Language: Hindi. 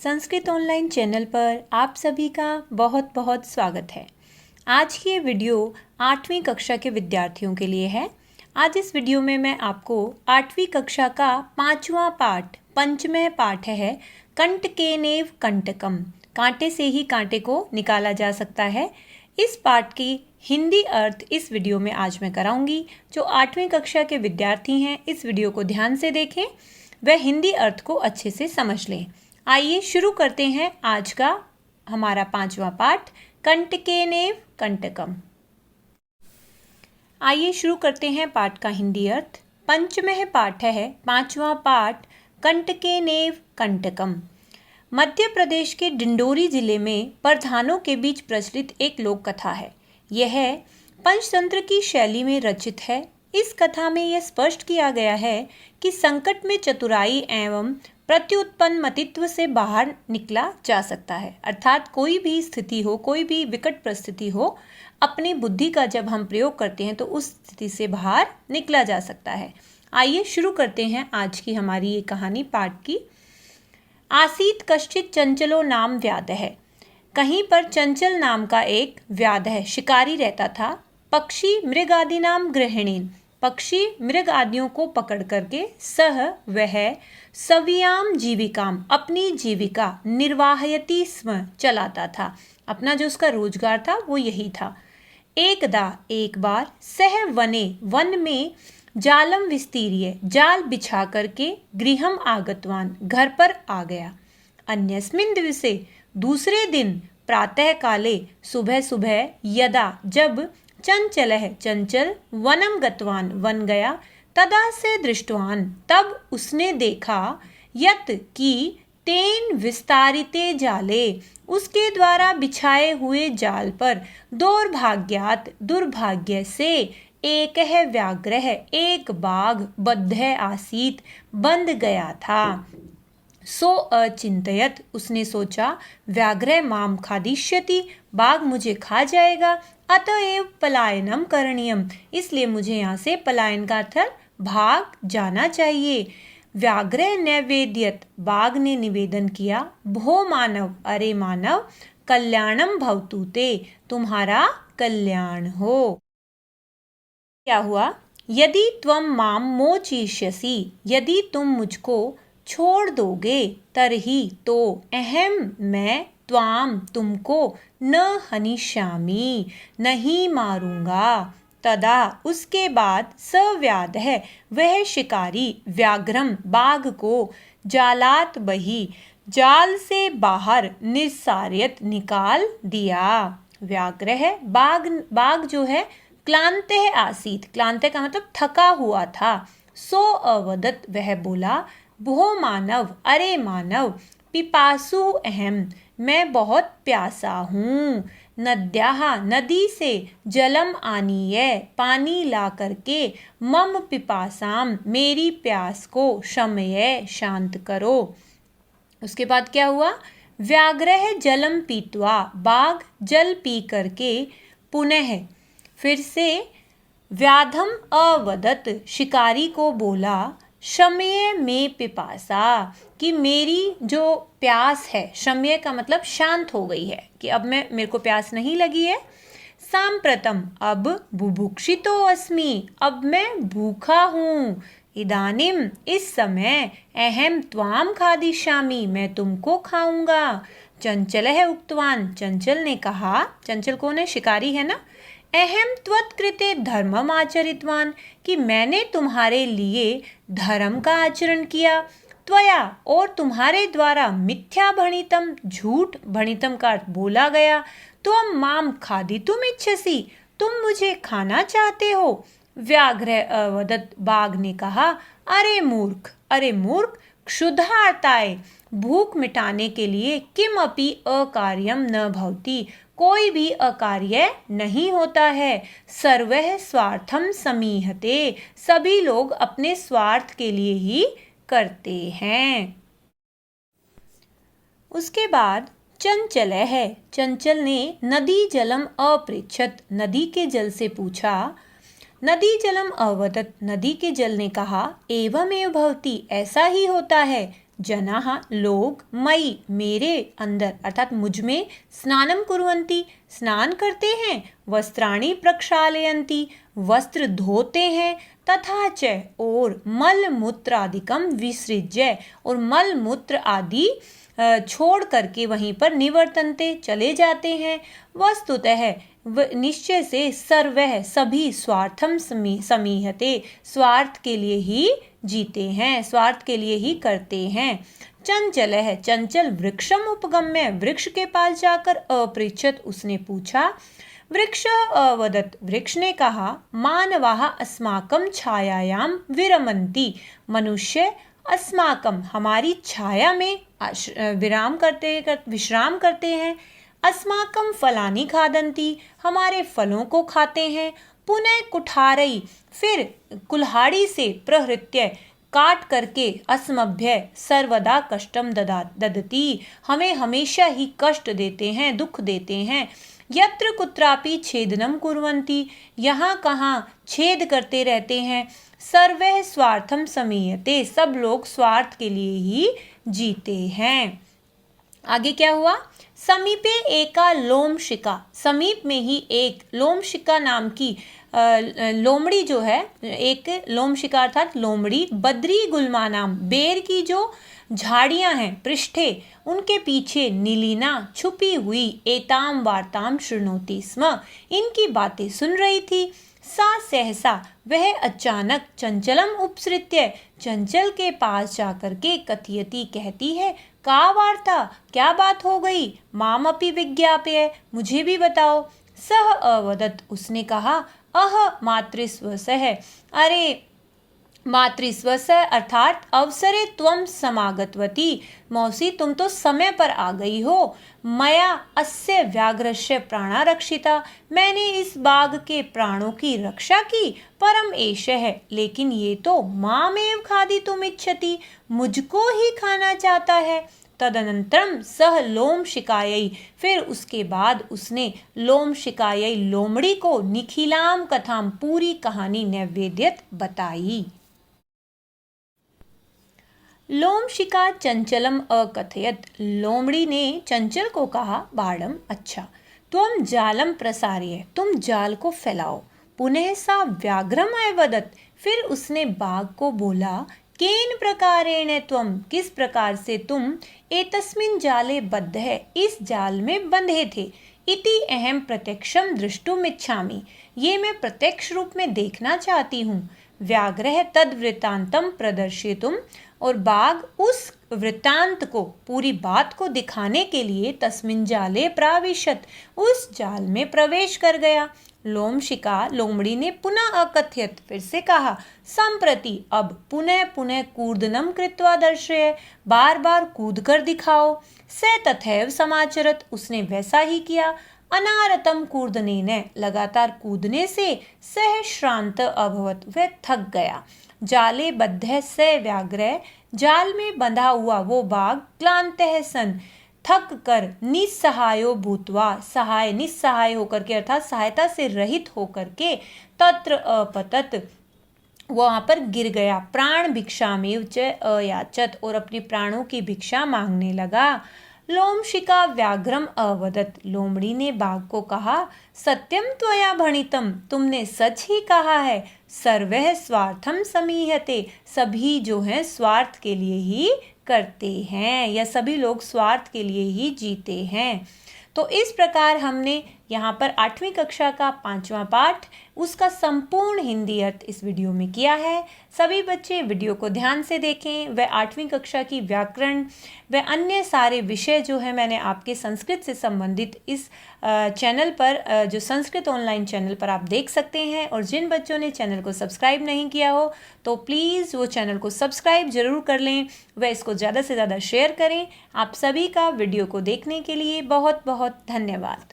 संस्कृत ऑनलाइन चैनल पर आप सभी का बहुत बहुत स्वागत है। आज की ये वीडियो 8वीं कक्षा के विद्यार्थियों के लिए है। आज इस वीडियो में मैं आपको 8वीं कक्षा का 5वां पाठ, पंचमः पाठ है कंटकेनेव कंटकम, कांटे से ही कांटे को निकाला जा सकता है। इस पाठ की हिंदी अर्थ इस वीडियो में आज मैं कराऊंगी। जो 8वीं कक्षा के विद्यार्थी हैं इस वीडियो को ध्यान से देखें, वह हिंदी अर्थ को अच्छे से समझ लें। आइए शुरू करते हैं आज का हमारा 5वां पाठ कंटकेनेव कंटकम। आइए शुरू करते हैं पाठ का हिंदी अर्थ। पंचमः पाठ है 5वां पाठ कंटकेनेव कंटकम। मध्य प्रदेश के डिंडोरी जिले में प्रधानों के बीच प्रचलित एक लोक कथा है। यह पंचतंत्र की शैली में रचित है। इस कथा में यह स्पष्ट किया गया है कि संकट में चतुराई एवं प्रत्युत्पन्नमतित्व से बाहर निकला जा सकता है। अर्थात कोई भी स्थिति हो, कोई भी विकट परिस्थिति हो, अपनी बुद्धि का जब हम प्रयोग करते हैं तो उस स्थिति से बाहर निकला जा सकता है। आइए शुरू करते हैं आज की हमारी ये कहानी पाठ की। आसीत कश्चित चंचलो नाम व्याध है। कहीं पर चंचल नाम का एक व्याध है, शिकारी रहता था। पक्षी मृगादि नाम गृहिणीन, पक्षी मृग आदियों को पकड़ करके सह वह सवियाम जीविकाम, अपनी जीविका निर्वाहयति स्म, चलाता था। अपना जो उसका रोजगार था वो यही था। एकदा, एक बार, सह वने, वन में, जालम विस्तीर्य, जाल बिछा करके, गृहम आगतवान, घर पर आ गया। अन्यस्मिन् दिवसे, दूसरे दिन, प्रातः काले, सुबह सुबह, यदा, जब, चंचल है, चंचल, वनम गतवान, वन गया, तदा से दृष्टवान, तब उसने देखा, यत की, तेन विस्तारिते जाले, उसके द्वारा बिछाए हुए जाल पर, दौर्भाग्यात, दुर्भाग्य से, एक है व्याघ्रः, एक बाघ, बद्ध आसीत, बंध गया था। सो अचिंतयत, उसने सोचा, व्याघ्र माम खादिष्यति, बाघ मुझे खा जाएगा, अतएव पलायनम करणीयम, इसलिए मुझे यहाँ से पलायन का अर्थ भाग जाना चाहिए। व्याघ्र नैवेद्यत, बाघ ने निवेदन किया, भो मानव, अरे मानव, कल्याणम भवतु ते, तुम्हारा कल्याण हो। क्या हुआ? यदि त्वम माम मोचिष्यसि, यदि तुम मुझको छोड़ दोगे, तरही, तो, अहम, मैं, त्वाम, तुमको, न हनिष्यामि, नहीं मारूंगा, तदा, उसके बाद, सव्याध है, वह शिकारी, व्याघ्रम, बाघ को, जालात बही, जाल से बाहर, निस्सार्यत, निकाल दिया। व्याघ्र है बाघ, बाघ जो है, क्लांते आसीत, क्लांते का मतलब थका हुआ था। सो अवदत, वह बोला, भो मानव, अरे मानव, पिपासु अहम, मैं बहुत प्यासा हूँ। नद्याः, नदी से, जलम आनीय, पानी ला करके, मम पिपासाम, मेरी प्यास को, शमय, शांत करो। उसके बाद क्या हुआ? व्याघ्रः जलम पीत्वा, बाघ जल पी करके, पुनः, फिर से, व्याधम अवदत, शिकारी को बोला, शमय में पिपासा, कि मेरी जो प्यास है, शमय का मतलब शांत हो गई है, कि अब मेरे को प्यास नहीं लगी है। सांप्रतम, अब, बुभुक्षितो अस्मि, अब मैं भूखा हूँ। इदानीम, इस समय, अहम त्वाम खादिष्यामि, मैं तुमको खाऊंगा। चंचलः उक्तवान, चंचल ने कहा, चंचल कौन है? शिकारी है ना। अहम त्वत्कृते धर्मम आचरितवान, कि मैंने तुम्हारे लिए धर्म का आचरण किया। त्वया, और तुम्हारे द्वारा, मिथ्या भणितम, झूठ, भणितम का अर्थ बोला गया। त्वम माम खादितुम इच्छसि, तुम मुझे खाना चाहते हो। व्याघ्र अवदत, बाघ ने कहा, अरे मूर्ख, अरे मूर्ख, क्षुधार्ताय, भूख मिटाने के लिए, किम अपि अकार्यम न भवति, कोई भी अकार्य नहीं होता है। सर्वः स्वार्थम समीहते, सभी लोग अपने स्वार्थ के लिए ही करते हैं। उसके बाद, चंचल है, चंचल ने नदी जलम अपृच्छत, नदी के जल से पूछा। नदी जलम अवदत, नदी के जल ने कहा, एवमेव भवति, ऐसा ही होता है। जनाः लोग मयि मेरे अंदर अर्थात मुझ में स्नानं कुर्वन्ति स्नान करते हैं, वस्त्राणि प्रक्षालयन्ति वस्त्र धोते हैं, तथा च और मल मूत्रादिकम विसृज्य और मल मूत्र आदि छोड़ करके वहीं पर निवर्तन्ते चले जाते हैं। वस्तुतः निश्चय से सर्वः सभी स्वार्थम समीहते स्वार्थ के लिए ही जीते हैं, स्वार्थ के लिए ही करते हैं। चंचल है चंचल वृक्षम उपगम्य वृक्ष के पास जाकर अपृच्छत उसने पूछा। वृक्ष अवदत् वृक्ष ने कहा मानवाः अस्माकं छायायां विरमन्ति मनुष्य अस्माकं हमारी छाया में विश्राम करते हैं। अस्माकं फलानि खादन्ति हमारे फलों को खाते हैं। पुनः कुठारई फिर कुल्हाड़ी से प्रहृत्य काट करके अस्मभ्य सर्वदा कष्टम ददति हमें हमेशा ही कष्ट देते हैं, दुख देते हैं। यत्र कुत्रापि छेदनम कुर्वन्ति यहाँ कहाँ छेद करते रहते हैं। सर्वः स्वार्थम समीयते सब लोग स्वार्थ के लिए ही जीते हैं। आगे क्या हुआ? समीपे एका लोमशिका समीप में ही एक लोमशिका नाम की लोमड़ी जो है एक लोमशिका अर्थात लोमड़ी बद्री गुल्मा नाम बेर की जो झाड़ियां हैं पृष्ठे उनके पीछे नीलिना छुपी हुई एताम वार्ताम शृणोति स्म इनकी बातें सुन रही थी। सा सहसा वह अचानक चंचलम उपसृत्य चंचल के पास जाकर के कथयति कहती है का वार्ता क्या बात हो गई। मामपि विज्ञाप्य मुझे भी बताओ। सह अवदत् उसने कहा अह मातृस्वसः अरे मातृस्वसः अर्थात अवसरे त्वं समागतवती मौसी तुम तो समय पर आ गई हो। मया अस्य व्याघ्रस्य प्राणा रक्षिता मैंने इस बाघ के प्राणों की रक्षा की। परम एषः लेकिन ये तो मामेव खादितुम् इच्छति मुझको ही खाना चाहता है। तदनंतरम सह लोमशिकायै फिर उसके बाद उसने लोमशिकायै लोमड़ी को निखिलाम कथाम पूरी कहानी नैवेद्यत बताई। लोमशिका चंचलम अकथयत लोमड़ी ने चंचल को कहा बाड़म अच्छा त्वं जालम प्रसार्य तुम जाल को फैलाओ। पुनः सा व्याघ्रम अवदत् फिर उसने बाघ को बोला केन प्रकारेण त्वं किस प्रकार से तुम एतस्मिन् जाले बद्ध है इस जाल में बंधे थे। इति अहम प्रत्यक्षम दृष्टुम इच्छामि ये मैं प्रत्यक्ष रूप में देखना चाहती हूँ। व्याघ्रः तद वृत्तांतम प्रदर्शितुम और बाघ उस वृत्तांत को पूरी बात को दिखाने के लिए तस्मिन् जाले प्राविशत उस जाल में प्रवेश कर गया। लोमशिका लोमड़ी ने पुनः अकथयत फिर से कहा संप्रति अब पुनः पुनः कूर्दनम कृत्वा दर्शय बार बार कूद कर दिखाओ। स तथैव समाचरत उसने वैसा ही किया। अनारतम कूर्दनेन लगातार कूदने से सह श्रांत अभवत वह थक गया। जाले बद्ध स व्याघ्र जाल में बंधा हुआ वो बाघ क्लांतः सन थक कर निस्सहायो भूतवा निस्सहाय होकर के अर्थात सहायता से रहित होकर के तत्र अपतत वहाँ पर गिर गया। प्राण भिक्षामेव च अयाचत और अपने प्राणों की भिक्षा मांगने लगा। लोमशिका व्याघ्रम अवदत् लोमड़ी ने बाघ को कहा सत्यम त्वया भणितम तुमने सच ही कहा है। सर्वः स्वार्थम समीहते सभी जो हैं स्वार्थ के लिए ही करते हैं या सभी लोग स्वार्थ के लिए ही जीते हैं। तो इस प्रकार हमने यहाँ पर 8वीं कक्षा का 5वां पाठ उसका संपूर्ण हिंदी अर्थ इस वीडियो में किया है। सभी बच्चे वीडियो को ध्यान से देखें। वह 8वीं कक्षा की व्याकरण व अन्य सारे विषय जो है मैंने आपके संस्कृत से संबंधित इस चैनल पर जो संस्कृत ऑनलाइन चैनल पर आप देख सकते हैं। और जिन बच्चों ने चैनल को सब्सक्राइब नहीं किया हो तो प्लीज़ वो चैनल को सब्सक्राइब ज़रूर कर लें व इसको ज़्यादा से ज़्यादा शेयर करें। आप सभी का वीडियो को देखने के लिए बहुत बहुत धन्यवाद।